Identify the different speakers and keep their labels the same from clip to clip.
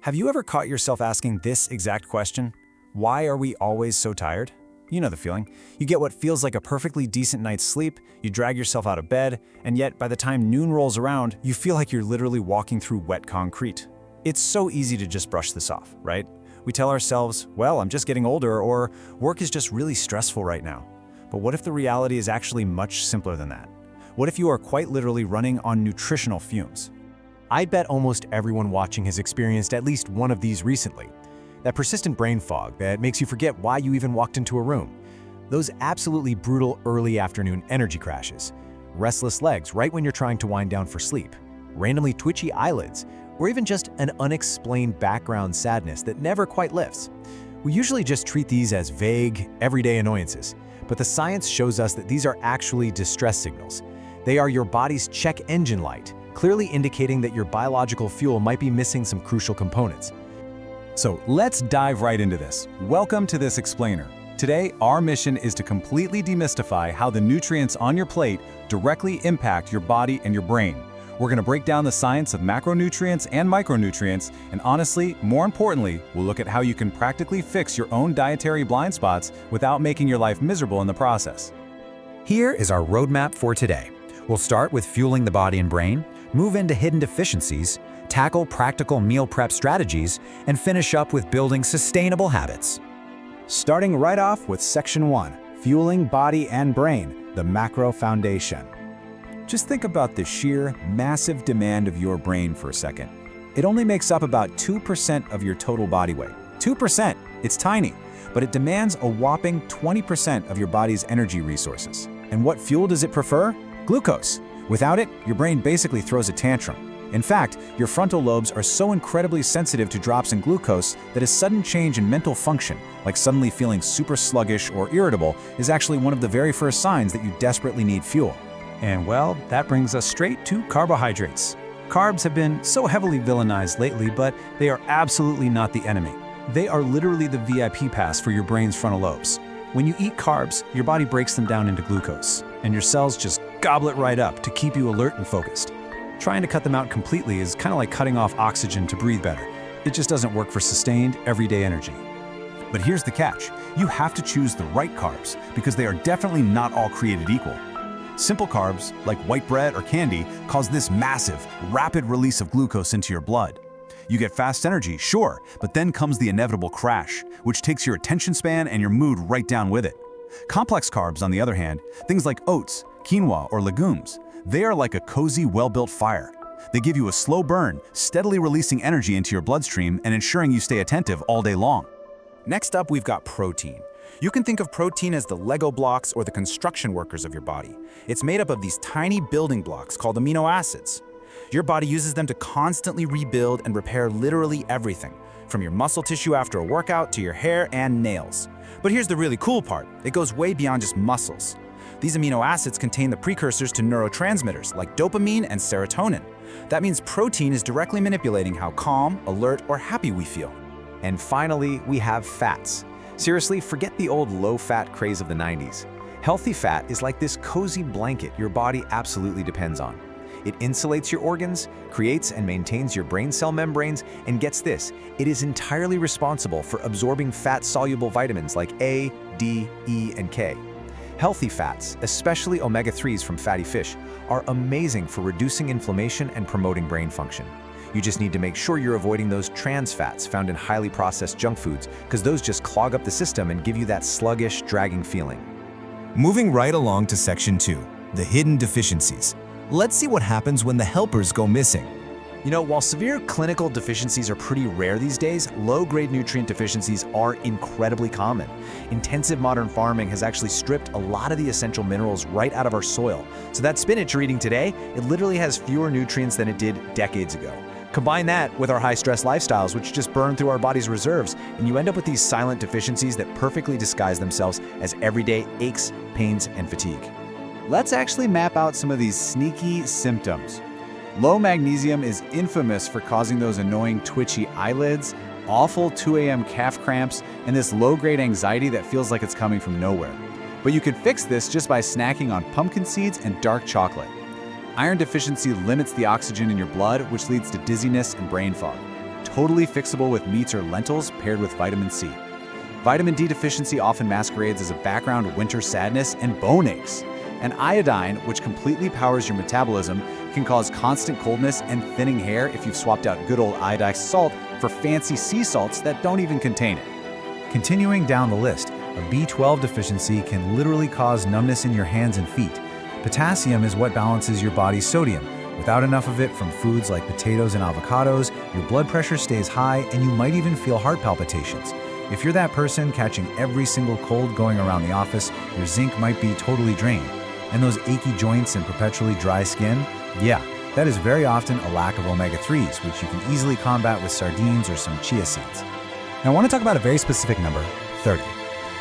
Speaker 1: Have you ever caught yourself asking this exact question? Why are we always so tired? You know the feeling. You get what feels like a perfectly decent night's sleep, you drag yourself out of bed, and yet by the time noon rolls around, you feel like you're literally walking through wet concrete. It's so easy to just brush this off, right? We tell ourselves, well, I'm just getting older, or work is just really stressful right now. But what if the reality is actually much simpler than that? What if you are quite literally running on nutritional fumes?
Speaker 2: I'd bet almost everyone watching has experienced at least one of these recently. That persistent brain fog that makes you forget why you even walked into a room. Those absolutely brutal early afternoon energy crashes. Restless legs right when you're trying to wind down for sleep. Randomly twitchy eyelids, or even just an unexplained background sadness that never quite lifts. We usually just treat these as vague, everyday annoyances, but the science shows us that these are actually distress signals. They are your body's check engine light, clearly indicating that your biological fuel might be missing some crucial components.
Speaker 3: So let's dive right into this. Welcome to This Explainer. Today, our mission is to completely demystify how the nutrients on your plate directly impact your body and your brain. We're going to break down the science of macronutrients and micronutrients, and honestly, more importantly, we'll look at how you can practically fix your own dietary blind spots without making your life miserable in the process.
Speaker 4: Here is our roadmap for today. We'll start with fueling the body and brain, move into hidden deficiencies, tackle practical meal prep strategies, and finish up with building sustainable habits.
Speaker 1: Starting right off with Section 1, Fueling Body and Brain, the Macro Foundation. Just think about the sheer, massive demand of your brain for a second. It only makes up about 2% of your total body weight. 2%! It's tiny, but it demands a whopping 20% of your body's energy resources. And what fuel does it prefer? Glucose. Without it, your brain basically throws a tantrum. In fact, your frontal lobes are so incredibly sensitive to drops in glucose that a sudden change in mental function, like suddenly feeling super sluggish or irritable, is actually one of the very first signs that you desperately need fuel.
Speaker 3: And well, that brings us straight to carbohydrates. Carbs have been so heavily villainized lately, but they are absolutely not the enemy. They are literally the VIP pass for your brain's frontal lobes. When you eat carbs, your body breaks them down into glucose, and your cells just gobble it right up to keep you alert and focused. Trying to cut them out completely is kind of like cutting off oxygen to breathe better. It just doesn't work for sustained, everyday energy. But here's the catch. You have to choose the right carbs, because they are definitely not all created equal. Simple carbs, like white bread or candy, cause this massive, rapid release of glucose into your blood. You get fast energy, sure, but then comes the inevitable crash, which takes your attention span and your mood right down with it. Complex carbs, on the other hand, things like oats, quinoa, or legumes, they are like a cozy, well-built fire. They give you a slow burn, steadily releasing energy into your bloodstream and ensuring you stay attentive all day long.
Speaker 1: Next up, we've got protein. You can think of protein as the Lego blocks or the construction workers of your body. It's made up of these tiny building blocks called amino acids. Your body uses them to constantly rebuild and repair literally everything, from your muscle tissue after a workout to your hair and nails. But here's the really cool part. It goes way beyond just muscles. These amino acids contain the precursors to neurotransmitters like dopamine and serotonin. That means protein is directly manipulating how calm, alert, or happy we feel.
Speaker 2: And finally, we have fats. Seriously, forget the old low-fat craze of the 90s. Healthy fat is like this cozy blanket your body absolutely depends on. It insulates your organs, creates and maintains your brain cell membranes, and gets this, it is entirely responsible for absorbing fat-soluble vitamins like A, D, E, and K. Healthy fats, especially omega-3s from fatty fish, are amazing for reducing inflammation and promoting brain function. You just need to make sure you're avoiding those trans fats found in highly processed junk foods, because those just clog up the system and give you that sluggish, dragging feeling.
Speaker 5: Moving right along to Section 2, the hidden deficiencies. Let's see what happens when the helpers go missing.
Speaker 2: You know, while severe clinical deficiencies are pretty rare these days, low-grade nutrient deficiencies are incredibly common. Intensive modern farming has actually stripped a lot of the essential minerals right out of our soil. So that spinach you're eating today, it literally has fewer nutrients than it did decades ago. Combine that with our high-stress lifestyles, which just burn through our body's reserves, and you end up with these silent deficiencies that perfectly disguise themselves as everyday aches, pains, and fatigue.
Speaker 6: Let's actually map out some of these sneaky symptoms. Low magnesium is infamous for causing those annoying twitchy eyelids, awful 2 a.m. calf cramps, and this low-grade anxiety that feels like it's coming from nowhere. But you can fix this just by snacking on pumpkin seeds and dark chocolate. Iron deficiency limits the oxygen in your blood, which leads to dizziness and brain fog. totally fixable with meats or lentils paired with vitamin C. Vitamin D deficiency often masquerades as a background winter sadness and bone aches. And iodine, which completely powers your metabolism, can cause constant coldness and thinning hair if you've swapped out good old iodized salt for fancy sea salts that don't even contain it.
Speaker 4: Continuing down the list, a B12 deficiency can literally cause numbness in your hands and feet. Potassium is what balances your body's sodium. Without enough of it from foods like potatoes and avocados, your blood pressure stays high and you might even feel heart palpitations. If you're that person catching every single cold going around the office, your zinc might be totally drained. And those achy joints and perpetually dry skin? Yeah, that is very often a lack of omega-3s, which you can easily combat with sardines or some chia seeds. Now I want to talk about a very specific number, 30.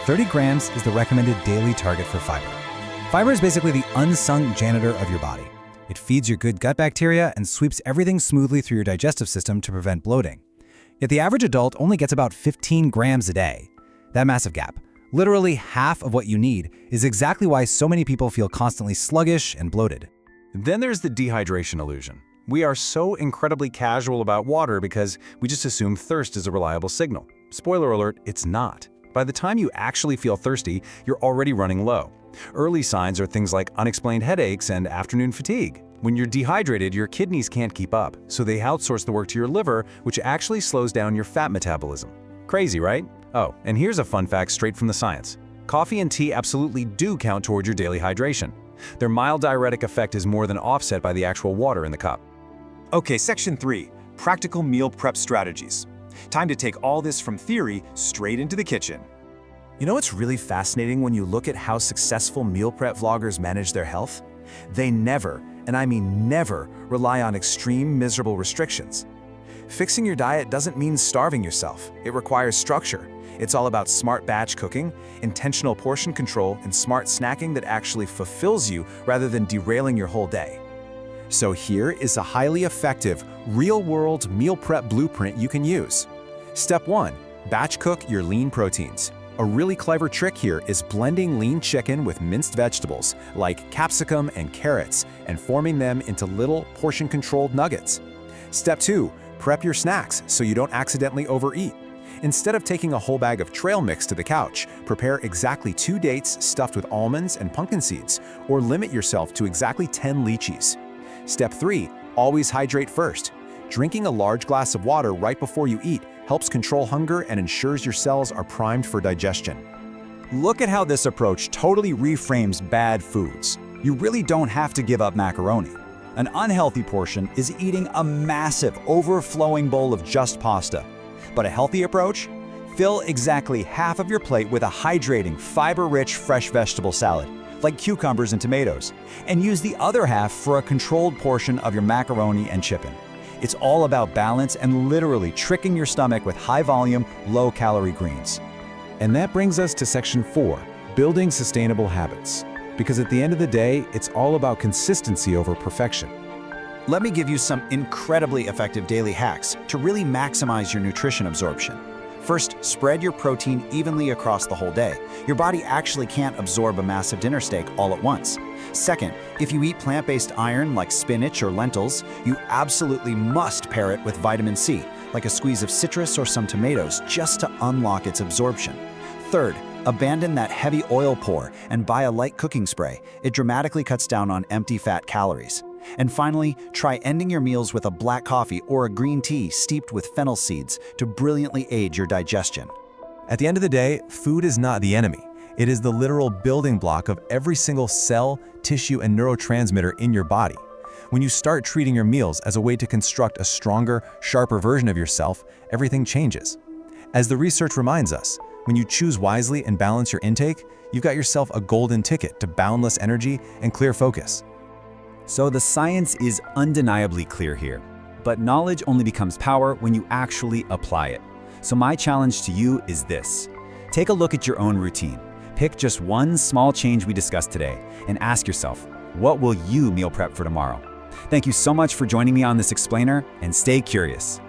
Speaker 4: 30 grams is the recommended daily target for fiber. Fiber is basically the unsung janitor of your body. It feeds your good gut bacteria and sweeps everything smoothly through your digestive system to prevent bloating. Yet the average adult only gets about 15 grams a day. That massive gap, literally half of what you need, is exactly why so many people feel constantly sluggish and bloated.
Speaker 2: Then there's the dehydration illusion. We are so incredibly casual about water because we just assume thirst is a reliable signal. Spoiler alert, it's not. By the time you actually feel thirsty, you're already running low. Early signs are things like unexplained headaches and afternoon fatigue. When you're dehydrated, your kidneys can't keep up, so they outsource the work to your liver, which actually slows down your fat metabolism. Crazy, right? Oh, and here's a fun fact straight from the science. Coffee and tea absolutely do count toward your daily hydration. Their mild diuretic effect is more than offset by the actual water in the cup.
Speaker 7: Okay, Section 3, Practical Meal Prep Strategies. Time to take all this from theory straight into the kitchen.
Speaker 8: You know what's really fascinating when you look at how successful meal prep vloggers manage their health? They never, and I mean never, rely on extreme, miserable restrictions. Fixing your diet doesn't mean starving yourself. It requires structure. It's all about smart batch cooking, intentional portion control, and smart snacking that actually fulfills you rather than derailing your whole day.
Speaker 1: So here is a highly effective, real-world meal prep blueprint you can use. Step 1. Batch cook your lean proteins. A really clever trick here is blending lean chicken with minced vegetables like capsicum and carrots and forming them into little portion-controlled nuggets. Step 2. Prep your snacks so you don't accidentally overeat. Instead of taking a whole bag of trail mix to the couch, prepare exactly 2 dates stuffed with almonds and pumpkin seeds, or limit yourself to exactly 10 lychees. Step 3. Always hydrate first. Drinking a large glass of water right before you eat helps control hunger and ensures your cells are primed for digestion.
Speaker 6: Look at how this approach totally reframes bad foods. You really don't have to give up macaroni. An unhealthy portion is eating a massive, overflowing bowl of just pasta. But a healthy approach? Fill exactly half of your plate with a hydrating, fiber-rich fresh vegetable salad, like cucumbers and tomatoes, and use the other half for a controlled portion of your macaroni and chicken. It's all about balance and literally tricking your stomach with high-volume, low-calorie greens.
Speaker 1: And that brings us to Section 4, Building Sustainable Habits. Because at the end of the day, it's all about consistency over perfection.
Speaker 8: Let me give you some incredibly effective daily hacks to really maximize your nutrition absorption. First, spread your protein evenly across the whole day. Your body actually can't absorb a massive dinner steak all at once. Second, if you eat plant-based iron like spinach or lentils, you absolutely must pair it with vitamin C, like a squeeze of citrus or some tomatoes, just to unlock its absorption. Third, abandon that heavy oil pour and buy a light cooking spray. It dramatically cuts down on empty fat calories. And finally, try ending your meals with a black coffee or a green tea steeped with fennel seeds to brilliantly aid your digestion.
Speaker 2: At the end of the day, food is not the enemy. It is the literal building block of every single cell, tissue, and neurotransmitter in your body. When you start treating your meals as a way to construct a stronger, sharper version of yourself, everything changes. As the research reminds us, when you choose wisely and balance your intake, you've got yourself a golden ticket to boundless energy and clear focus.
Speaker 6: So the science is undeniably clear here, but knowledge only becomes power when you actually apply it. So my challenge to you is this. Take a look at your own routine. Pick just one small change we discussed today and ask yourself, what will you meal prep for tomorrow? Thank you so much for joining me on this explainer, and stay curious.